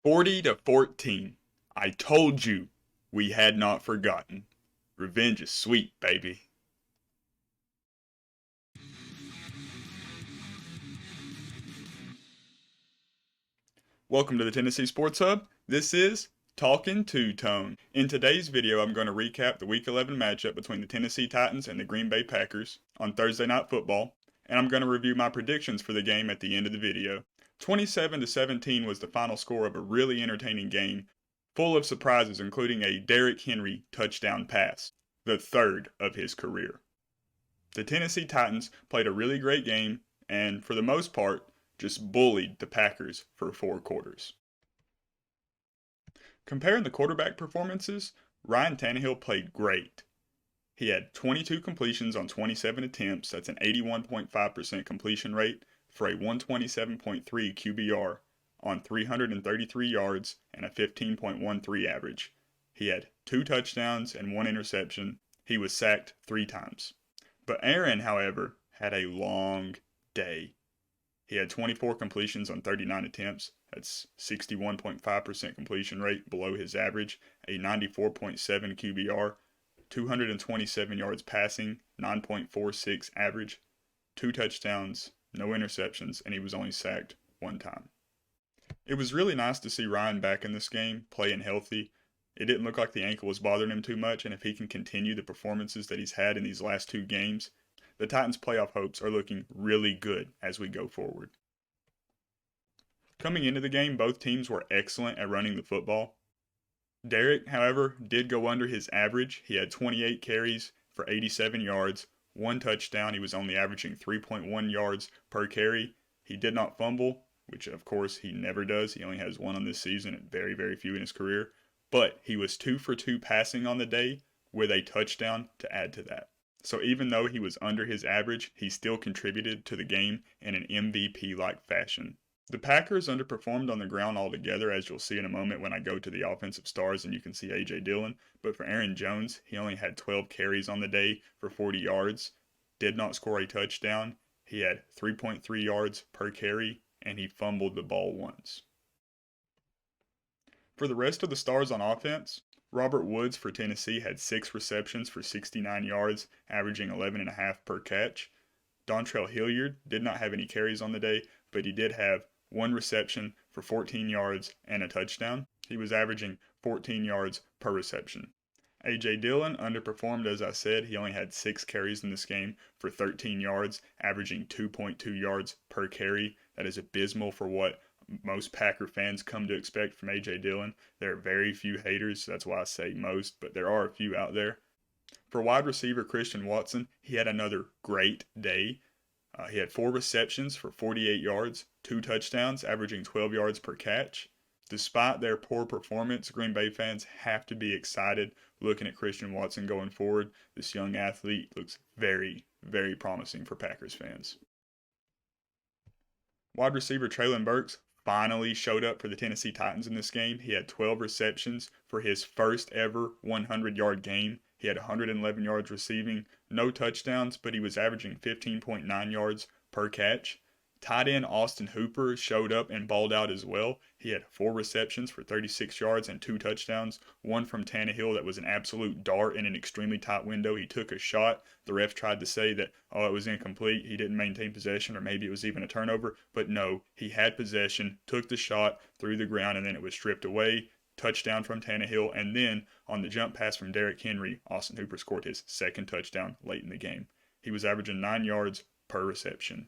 40-14. I told you we had not forgotten. Revenge is sweet, baby. Welcome to the Tennessee Sports Hub. This is Talkin-Two-Tone. In today's video, I'm going to recap the Week 11 matchup between the Tennessee Titans and the Green Bay Packers on Thursday Night Football, and I'm going to review my predictions for the game at the end of the video. 27-17 was the final score of a really entertaining game, full of surprises, including a Derrick Henry touchdown pass, the third of his career. The Tennessee Titans played a really great game and, for the most part, just bullied the Packers for 4 quarters. Comparing the quarterback performances, Ryan Tannehill played great. He had 22 completions on 27 attempts, that's an 81.5% completion rate, for a 127.3 QBR on 333 yards and a 15.13 average. He had 2 touchdowns and 1 interception. He was sacked 3 times. But Aaron, however, had a long day. He had 24 completions on 39 attempts. That's 61.5% completion rate, below his average, a 94.7 QBR, 227 yards passing, 9.46 average, 2 touchdowns, no interceptions, and he was only sacked 1 time. It was really nice to see Ryan back in this game, playing healthy. It didn't look like the ankle was bothering him too much, and if he can continue the performances that he's had in these last 2 games, the Titans' playoff hopes are looking really good as we go forward. Coming into the game, both teams were excellent at running the football. Derrick, however, did go under his average. He had 28 carries for 87 yards, 1 touchdown. He was only averaging 3.1 yards per carry. He did not fumble, which of course he never does. He only has 1 on this season and very, very few in his career. But he was 2 for 2 passing on the day with a touchdown to add to that. So even though he was under his average, he still contributed to the game in an MVP-like fashion. The Packers underperformed on the ground altogether, as you'll see in a moment when I go to the offensive stars and you can see A.J. Dillon. But for Aaron Jones, he only had 12 carries on the day for 40 yards, did not score a touchdown. He had 3.3 yards per carry, and he fumbled the ball once. For the rest of the stars on offense, Robert Woods for Tennessee had 6 receptions for 69 yards, averaging 11.5 per catch. Dontrell Hilliard did not have any carries on the day, but he did have 1 reception for 14 yards and a touchdown. He was averaging 14 yards per reception. A.J. Dillon underperformed, as I said. He only had 6 carries in this game for 13 yards, averaging 2.2 yards per carry. That is abysmal for what most Packer fans come to expect from A.J. Dillon. There are very few haters, so that's why I say most, but there are a few out there. For wide receiver Christian Watson, he had another great day. He had 4 receptions for 48 yards, 2 touchdowns, averaging 12 yards per catch. Despite their poor performance, Green Bay fans have to be excited looking at Christian Watson going forward. This young athlete looks very, very promising for Packers fans. Wide receiver Treylon Burks finally showed up for the Tennessee Titans in this game. He had 12 receptions for his first ever 100-yard game. He had 111 yards receiving, no touchdowns, but he was averaging 15.9 yards per catch. Tight end Austin Hooper showed up and balled out as well. He had 4 receptions for 36 yards and 2 touchdowns, 1 from Tannehill that was an absolute dart in an extremely tight window. He took a shot. The ref tried to say that, oh, it was incomplete. He didn't maintain possession, or maybe it was even a turnover. But no, he had possession, took the shot through the ground, and then it was stripped away. Touchdown from Tannehill, and then on the jump pass from Derrick Henry, Austin Hooper scored his 2nd touchdown late in the game. He was averaging 9 yards per reception.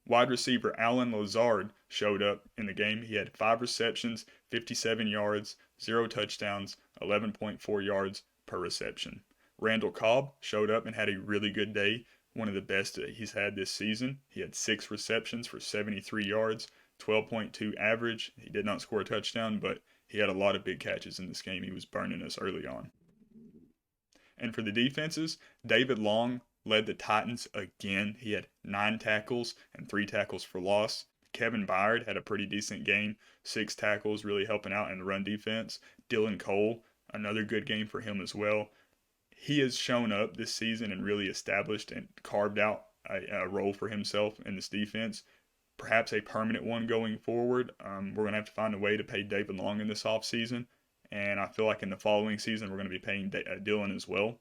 Wide receiver Allen Lazard showed up in the game. He had 5 receptions, 57 yards, 0 touchdowns, 11.4 yards per reception. Randall Cobb showed up and had a really good day, one of the best that he's had this season. He had 6 receptions for 73 yards, 12.2 average. He did not score a touchdown, but he had a lot of big catches in this game. He was burning us early on. And for the defenses, David Long led the Titans again. He had 9 tackles and 3 tackles for loss. Kevin Byard had a pretty decent game, 6 tackles, really helping out in the run defense. Dylan Cole, another good game for him as well. He has shown up this season and really established and carved out a role for himself in this defense. perhaps a permanent one going forward. We're going to have to find a way to pay David Long in this offseason. And I feel like in the following season, we're going to be paying Dillon as well.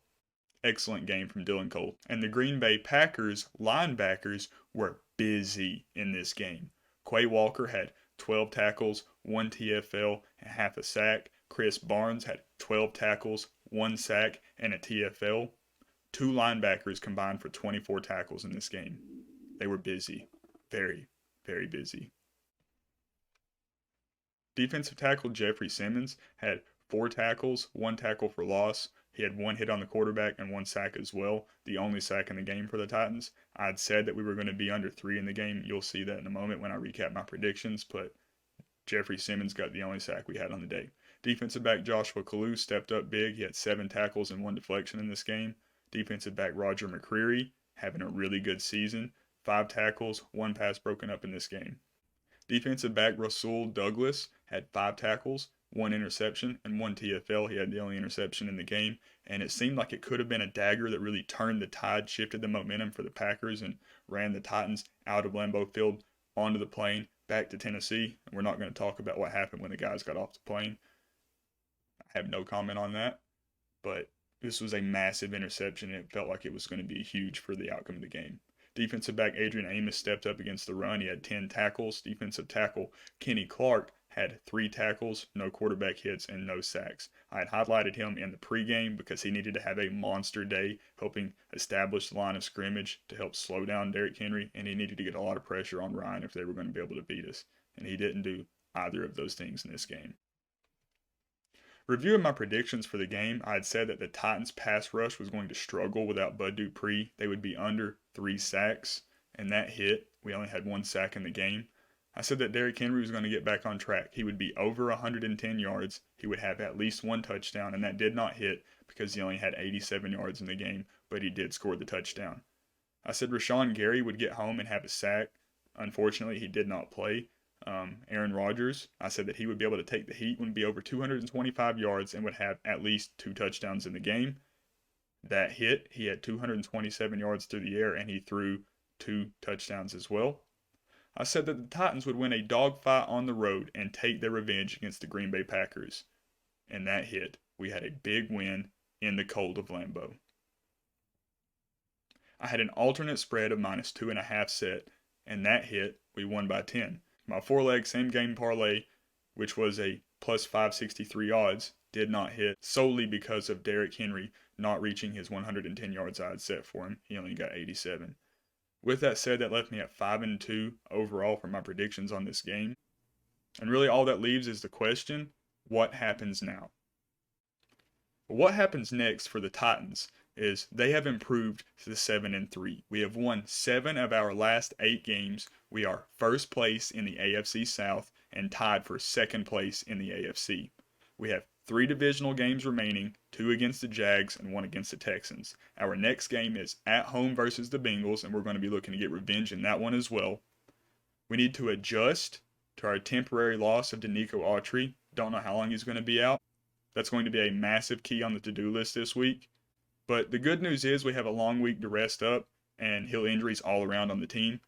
Excellent game from Dylan Cole. And the Green Bay Packers linebackers were busy in this game. Quay Walker had 12 tackles, 1 TFL, and half a sack. Chris Barnes had 12 tackles, 1 sack, and a TFL. 2 linebackers combined for 24 tackles in this game. They were busy. Very, very busy. Defensive tackle Jeffrey Simmons had 4 tackles, 1 tackle for loss. He had 1 hit on the quarterback and 1 sack as well, the only sack in the game for the Titans. I had said that we were going to be under 3 in the game. You'll see that in a moment when I recap my predictions, but Jeffrey Simmons got the only sack we had on the day. Defensive back Joshua Kalu stepped up big. He had 7 tackles and 1 deflection in this game. Defensive back Roger McCreary having a really good season. 5 tackles, 1 pass broken up in this game. Defensive back Rasul Douglas had 5 tackles, 1 interception, and 1 TFL. He had the only interception in the game, and it seemed like it could have been a dagger that really turned the tide, shifted the momentum for the Packers, and ran the Titans out of Lambeau Field onto the plane back to Tennessee. And we're not going to talk about what happened when the guys got off the plane. I have no comment on that, but this was a massive interception, and it felt like it was going to be huge for the outcome of the game. Defensive back Adrian Amos stepped up against the run. He had 10 tackles. Defensive tackle Kenny Clark had 3 tackles, no quarterback hits, and no sacks. I had highlighted him in the pregame because he needed to have a monster day, helping establish the line of scrimmage to help slow down Derrick Henry, and he needed to get a lot of pressure on Ryan if they were going to be able to beat us. And he didn't do either of those things in this game. Reviewing my predictions for the game, I had said that the Titans' pass rush was going to struggle without Bud Dupree. They would be under 3 sacks, and that hit. We only had 1 sack in the game. I said that Derrick Henry was going to get back on track. He would be over 110 yards. He would have at least 1 touchdown, and that did not hit because he only had 87 yards in the game, but he did score the touchdown. I said Rashawn Gary would get home and have a sack. Unfortunately, he did not play. Aaron Rodgers, I said that he would be able to take the heat, would be over 225 yards, and would have at least 2 touchdowns in the game. That hit. He had 227 yards through the air, and he threw 2 touchdowns as well. I said that the Titans would win a dogfight on the road and take their revenge against the Green Bay Packers. And that hit. We had a big win in the cold of Lambeau. I had an alternate spread of -2.5 set, and that hit. We won by 10. My 4-leg same-game parlay, which was a +563 odds, did not hit solely because of Derrick Henry not reaching his 110 yards I had set for him. He only got 87. With that said, that left me at 5-2 overall for my predictions on this game. And really all that leaves is the question, what happens now? What happens next for the Titans is they have improved to 7-3. We have won 7 of our last 8 games. We are first place in the AFC South and tied for second place in the AFC. We have 3 divisional games remaining, 2 against the Jags and 1 against the Texans. Our next game is at home versus the Bengals, and we're going to be looking to get revenge in that one as well. We need to adjust to our temporary loss of Danico Autry. Don't know how long he's going to be out. That's going to be a massive key on the to-do list this week. But the good news is we have a long week to rest up and heal injuries all around on the team.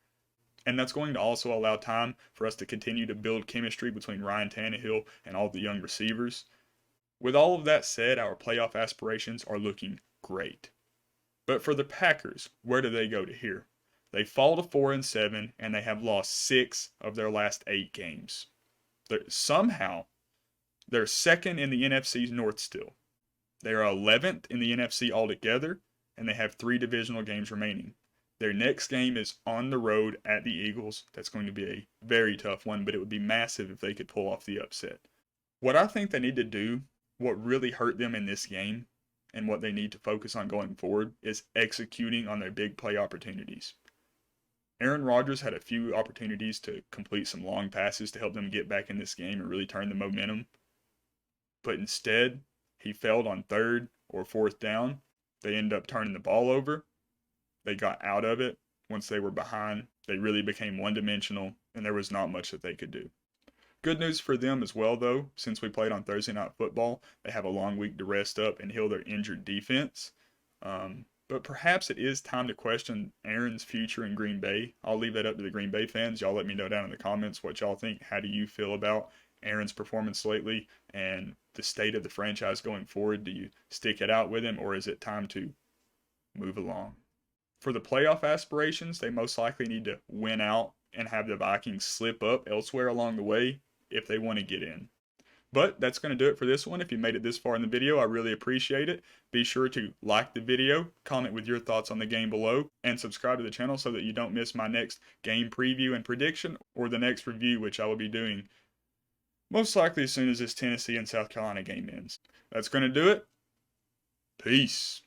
And that's going to also allow time for us to continue to build chemistry between Ryan Tannehill and all the young receivers. With all of that said, our playoff aspirations are looking great. But for the Packers, where do they go to here? They fall to 4-7, and they have lost 6 of their last 8 games. Somehow, they're second in the NFC North still. They are 11th in the NFC altogether, and they have 3 divisional games remaining. Their next game is on the road at the Eagles. That's going to be a very tough one, but it would be massive if they could pull off the upset. What I think they need to do, what really hurt them in this game, and what they need to focus on going forward, is executing on their big play opportunities. Aaron Rodgers had a few opportunities to complete some long passes to help them get back in this game and really turn the momentum. But instead, he failed on 3rd or 4th down. They ended up turning the ball over. They got out of it. Once they were behind, they really became one-dimensional, and there was not much that they could do. Good news for them as well, though. Since we played on Thursday Night Football, they have a long week to rest up and heal their injured defense. But perhaps it is time to question Aaron's future in Green Bay. I'll leave that up to the Green Bay fans. Y'all let me know down in the comments what y'all think. How do you feel about Aaron's performance lately and the state of the franchise going forward? Do you stick it out with him, or is it time to move along? For the playoff aspirations, they most likely need to win out and have the Vikings slip up elsewhere along the way if they want to get in. But that's going to do it for this one. If you made it this far in the video, I really appreciate it. Be sure to like the video, comment with your thoughts on the game below, and subscribe to the channel so that you don't miss my next game preview and prediction or the next review, which I will be doing most likely as soon as this Tennessee and South Carolina game ends. That's going to do it. Peace.